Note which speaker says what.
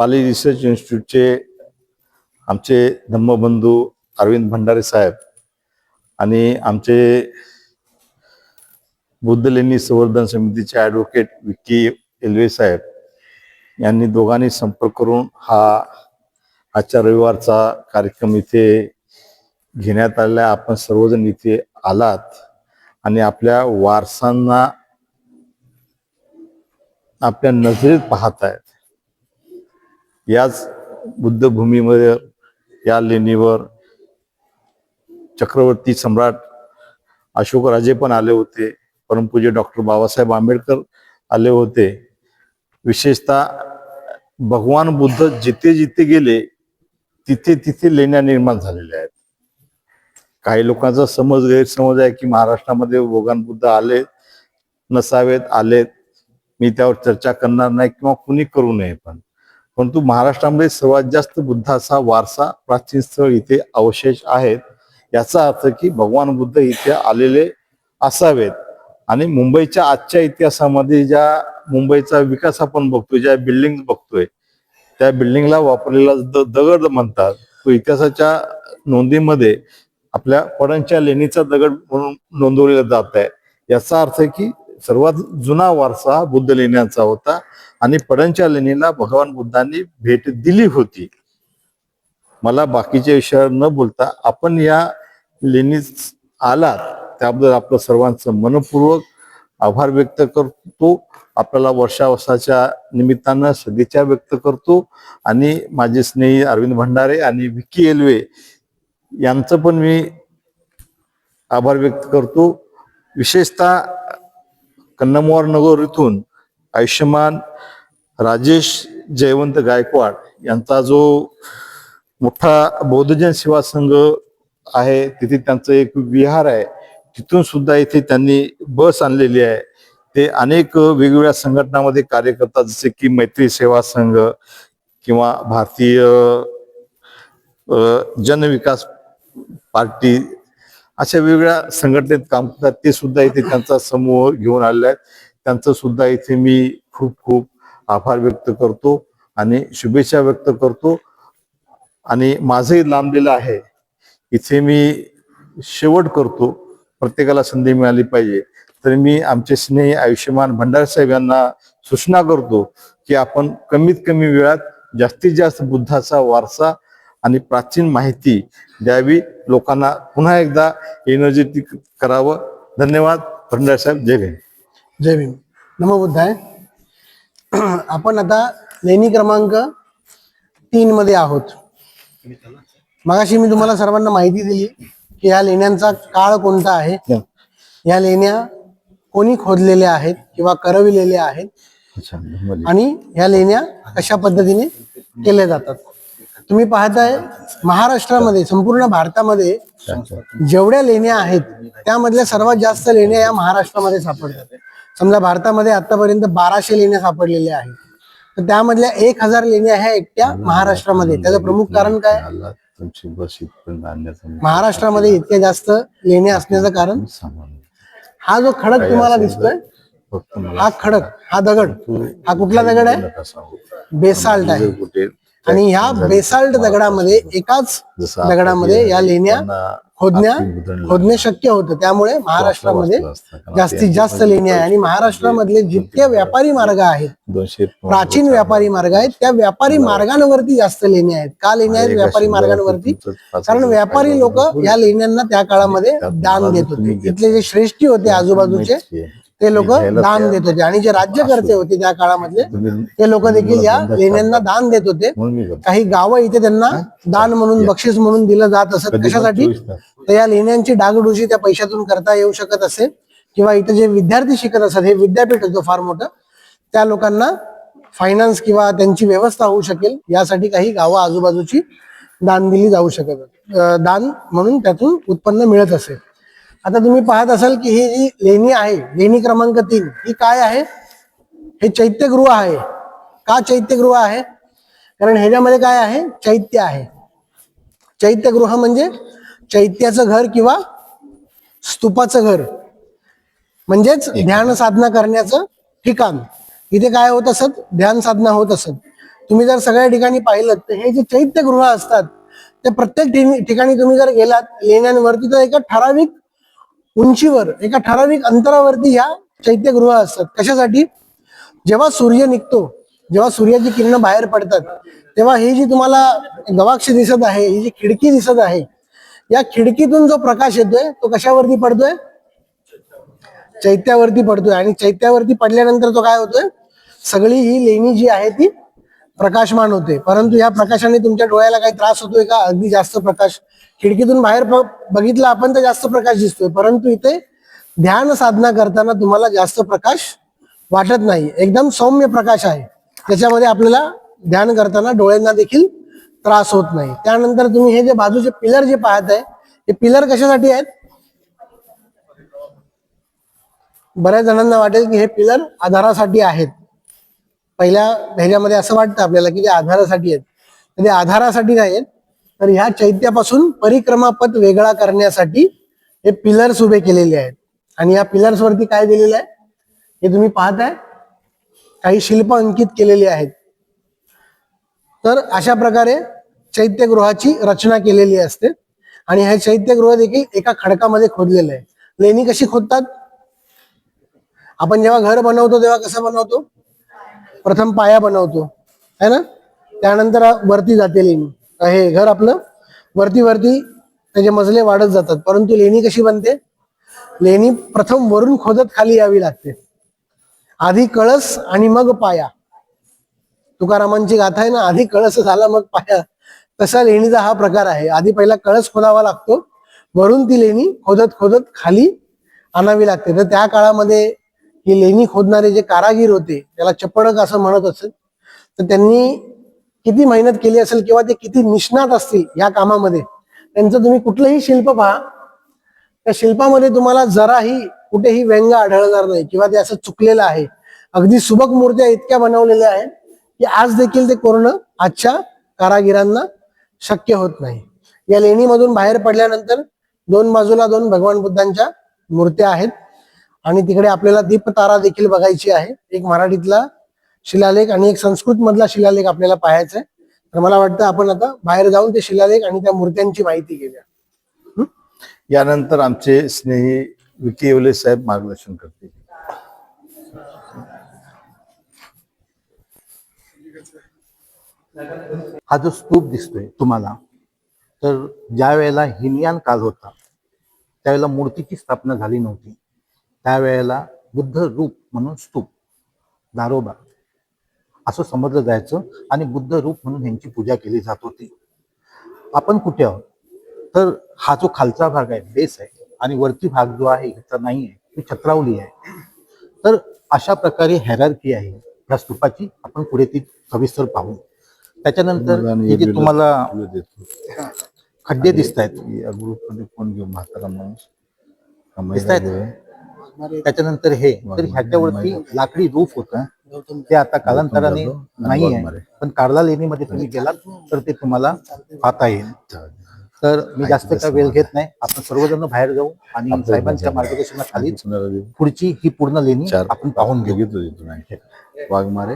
Speaker 1: Pali research इन्स्टिट्यूटचे आमचे धम्मबंधू अरविंद भंडारे साहेब आणि आमचे बुद्धलेणी संवर्धन समितीचे ॲडव्होकेट विक्की एल्वे साहेब यांनी दोघांनी संपर्क करून हा आजच्या रविवारचा कार्यक्रम इथे घेण्यात आलेला आहे. आपण सर्वजण इथे आलात आणि आपल्या वारसांना आपल्या नजरेत पाहतायत. याच बुद्धभूमीमध्ये या लेणीवर चक्रवर्ती सम्राट अशोकराजे पण आले होते. परमपूज्य डॉक्टर बाबासाहेब आंबेडकर आले होते. विशेषतः भगवान बुद्ध जिथे जिथे गेले तिथे तिथे लेण्या निर्माण झालेल्या आहेत. काही लोकांचा गैरसमज आहे की महाराष्ट्रामध्ये भगवान बुद्ध आले नसावेत, आलेत. मी त्यावर चर्चा करणार नाही किंवा कुणी करू नये, परंतु महाराष्ट्रामध्ये सर्वात जास्त बुद्धाचा वारसा प्राचीन स्थळ इथे अवशेष आहेत. याचा अर्थ की भगवान बुद्ध इथे आलेले असावेत. आणि मुंबईच्या आजच्या इतिहासामध्ये ज्या मुंबईचा विकास आपण बघतोय, ज्या बिल्डिंग बघतोय, त्या बिल्डिंगला वापरलेला दगड म्हणतात, तो इतिहासाच्या नोंदीमध्ये आपल्या पडणच्या लेणीचा दगड म्हणून नोंदवलेला जात आहे. याचा अर्थ की सर्वात जुना वारसा बुद्ध लेण्यांचा होता आणि पडणच्या लेणीला भगवान बुद्धांनी भेट दिली होती. मला बाकीच्या विषयावर न बोलता आपण या लेणीत आलात त्याबद्दल आपलं सर्वांचं मनपूर्वक आभार व्यक्त करतो. आपल्याला वर्षाच्या निमित्तानं सदिच्छा व्यक्त करतो. आणि माझे स्नेही अरविंद भंडारे आणि विक्की एल्वे यांचं पण मी आभार व्यक्त करतो. विशेषतः कन्नमवार नगर इथून आयुष्यमान राजेश जयवंत गायकवाड यांचा जो मोठा बौद्धजन सेवा संघ आहे, तिथे त्यांचं एक विहार आहे, तिथून सुद्धा इथे त्यांनी बस आणलेली आहे. ते अनेक वेगवेगळ्या संघटनांमध्ये कार्य करतात, जसे की मैत्री सेवा संघ किंवा भारतीय जनविकास पार्टी, अशा वेगवेगळ्या संघटनेत काम करतात. ते सुद्धा इथे त्यांचा समूह घेऊन आलेला आहे. त्यांचं सुद्धा इथे मी खूप खूप आभार व्यक्त करतो आणि शुभेच्छा व्यक्त करतो. आणि माझंही लांबलेलं आहे, इथे मी शेवट करतो. प्रत्येकाला संधी मिळाली पाहिजे. तर मी आमचे स्नेही आयुष्यमान भंडारे साहेब यांना सूचना करतो की आपण कमीत कमी वेळात जास्तीत जास्त बुद्धाचा वारसा आणि प्राचीन माहिती द्यावी, लोकांना पुन्हा एकदा एनर्जेटिक करावं. धन्यवाद. भंडारे साहेब, जय भीम.
Speaker 2: जय भीम. नमो बुद्धाय. आपण आता लेणी क्रमांक 3 मध्ये आहोत. मगाशी मी तुम्हाला सर्वांना माहिती दिली की या लेण्यांचा काळ कोणता आहे, या लेण्या कोणी खोदलेल्या आहेत किंवा करविलेल्या आहेत, आणि या लेण्या कशा पद्धतीने केल्या जातात. तुम्ही पाहताय महाराष्ट्रामध्ये, संपूर्ण भारतामध्ये जेवढ्या लेण्या आहेत त्यामधल्या सर्वात जास्त लेण्या या महाराष्ट्रामध्ये सापडतात. समजा भारतामध्ये आतापर्यंत 1200 लेण्या सापडलेल्या आहेत, तर त्यामधल्या 1000 लेण्या ह्या एकट्या महाराष्ट्रामध्ये. त्याचं प्रमुख कारण काय? महाराष्ट्रामध्ये इतक्या जास्त लेण्या असण्याचं कारण, हा जो खडक तुम्हाला दिसतोय, हा खडक, हा दगड, हा कुठला दगड आहे? बेसाल्ट आहे. आणि ह्या बेसाल्ट दगडामध्ये, एकाच दगडामध्ये या लेण्या खोदणे शक्य होतं. त्यामुळे महाराष्ट्रामध्ये जास्तीत जास्त लेण्या आहे. आणि महाराष्ट्रामधले जितके व्यापारी मार्ग आहेत, प्राचीन व्यापारी मार्ग आहेत, त्या व्यापारी मार्गांवरती जास्त लेण्या आहेत. का लेण्या आहेत व्यापारी मार्गांवरती? कारण व्यापारी लोक या लेण्यांना त्या काळामध्ये दान देत होते. इथले जे श्रेष्ठी होते आजूबाजूचे, ते लोक दान देत होते. आणि जे राज्यकर्ते होते त्या काळामधले, ते लोक देखील या लेण्यांना दान देत होते. काही गावं इथे त्यांना दान म्हणून, बक्षीस म्हणून दिलं जात असत. कशासाठी? तर या लेण्यांची डागडुजी त्या पैशातून करता येऊ शकत असेल, किंवा इथे जे विद्यार्थी शिकत असत, हे विद्यापीठ होतं फार मोठं, त्या लोकांना फायनान्स किंवा त्यांची व्यवस्था होऊ शकेल यासाठी काही गावं आजूबाजूची दान दिली जाऊ शकत, दान म्हणून त्यातून उत्पन्न मिळत असेल. आता तुम्ही पाहत असाल की ही जी लेणी आहे, लेणी क्रमांक 3, ही काय आहे? हे चैत्यगृह आहे. का चैत्यगृह आहे? कारण ह्याच्यामध्ये काय आहे? चैत्य आहे. चैत्यगृह म्हणजे चैत्याचं घर किंवा स्तूपाचं घर, म्हणजेच ध्यान साधना करण्याचं ठिकाण. इथे काय होत असत? ध्यान साधना होत असत. तुम्ही जर सगळ्या ठिकाणी पाहिलं तर हे जे चैत्यगृह असतात ते प्रत्येक ठिकाणी तुम्ही जर गेलात लेण्यांवरती तर एका ठराविक उंचीवर एका ठराविक अंतरावरती ह्या चैत्यगृह असतात. कशासाठी? जेव्हा सूर्य निघतो, जेव्हा सूर्याची किरण बाहेर पडतात, तेव्हा ही जी तुम्हाला गवाक्ष दिसत आहे, ही जी खिडकी दिसत आहे, या खिडकीतून जो प्रकाश येतोय तो कशावरती पडतोय? चैत्यावरती पडतोय. आणि चैत्यावरती पडल्यानंतर तो काय होतोय? सगळी ही लेणी जी आहे ती प्रकाशमान होते. परंतु या प्रकाशाने तुमच्या डोळ्याला काही त्रास होतोय का? अगदी जास्त प्रकाश खिडकीतून बाहेर बघितला आपण तर जास्त प्रकाश दिसतोय, परंतु इथे ध्यान साधना करताना तुम्हाला जास्त प्रकाश वाटत नाही, एकदम सौम्य प्रकाश आहे. त्याच्यामध्ये आपल्याला ध्यान करताना डोळ्यांना देखील त्रास होत नाही. त्यानंतर तुम्ही हे जे बाजूचे पिलर जे पाहत आहे, हे पिलर कशासाठी आहेत? बऱ्याच जणांना वाटेल की हे पिलर आधारासाठी आहेत. पहिल्या ह्याच्यामध्ये असं वाटतं आपल्याला की ते आधारासाठी आहेत, तर ते आधारासाठी नाही आहेत, तर ह्या चैत्यापासून परिक्रमा पथ वेगळा करण्यासाठी हे पिलर्स उभे केलेले आहेत. आणि या पिलर्स वरती काय दिलेलं आहे हे तुम्ही पाहताय, काही शिल्प अंकित केलेली आहेत. तर अशा प्रकारे चैत्यगृहाची रचना केलेली असते. आणि हे चैत्यगृह देखील एका खडकामध्ये खोदलेलं आहे. लेणी कशी खोदतात? आपण जेव्हा घर बनवतो तेव्हा कसं बनवतो? प्रथम पाया बनवतो है ना, त्यानंतर वरती जाते लेणी. हे घर आपलं वरती वरती त्याचे मजले वाढत जातात. परंतु लेणी कशी बनते? लेणी प्रथम वरून खोदत खाली यावी लागते. आधी कळस आणि मग पाया. तुकारामांची गाथा आहे ना, आधी कळस झाला मग पाया. तसा लेणीचा हा प्रकार आहे. आधी पहिला कळस खोदावा लागतो, वरून ती लेणी खोदत खोदत खाली आणावी लागते. तर त्या काळामध्ये ही लेणी खोदणारे जे कारागीर होते, त्याला चपडक असं म्हणत असेल, तर त्यांनी किती मेहनत केली असेल किंवा ते किती निष्णात असतील या कामामध्ये. त्यांचं तुम्ही कुठलंही शिल्प पहा, त्या शिल्पामध्ये तुम्हाला जराही कुठेही व्यंग आढळणार नाही किंवा ते असं चुकलेलं आहे. अगदी सुबक मूर्त्या इतक्या बनवलेल्या आहेत की आज देखील ते करणं आजच्या कारागिरांना शक्य होत नाही. या लेणीमधून बाहेर पडल्यानंतर दोन बाजूला दोन भगवान बुद्धांच्या मूर्त्या आहेत. आणि तिकडे आपल्याला दीपतारा देखील बघायची आहे. एक मराठीतला शिलालेख आणि एक संस्कृत मधला शिलालेख आपल्याला पाहायचा आहे. तर मला वाटतं आपण आता बाहेर जाऊन ते शिलालेख आणि त्या मूर्त्यांची माहिती घेऊया.
Speaker 1: यानंतर आमचे स्नेही विकी येवले साहेब मार्गदर्शन करतील.
Speaker 3: हा जो स्तूप दिसतोय तुम्हाला, तर ज्या वेळेला हिनयान काल होता त्यावेळेला मूर्तीची स्थापना झाली नव्हती. त्यावेळेला बुद्ध रूप म्हणून स्तूप, दारोबा असं समजलं जायचं आणि बुद्ध रूप म्हणून यांची पूजा केली जात होती. आपण कुठे आहोत? तर हा जो खालचा भाग आहे, बेस आहे, आणि वरती भाग जो आहे तर नाही आहे, ती छत्रावली आहे. तर अशा प्रकारे हेरार्की आहे या स्तूपाची. आपण पुढे ती सविस्तर पाहू. त्याच्यानंतर हे जे तुम्हाला खड्डे दिसत आहेत,
Speaker 1: या ग्रुपमध्ये कोण घेऊ? म्हातारा माणूस
Speaker 3: दिसत आहेत. त्याच्यानंतर हे, तर ह्याच्यावरती लाकडी रूफ होतं, ते आता कालांतराने नाही आहे, पण कार्ला लेणीमध्ये तुम्ही गेलात तर ते तुम्हाला पाहता येईल. तर मी जास्त काय वेळ घेत नाही, आपण सर्वजण बाहेर जाऊ आणि साहेबांच्या मार्गदर्शनाखाली पुढची ही पूर्ण लेणी आपण पाहून घेऊ.
Speaker 1: वाघमारे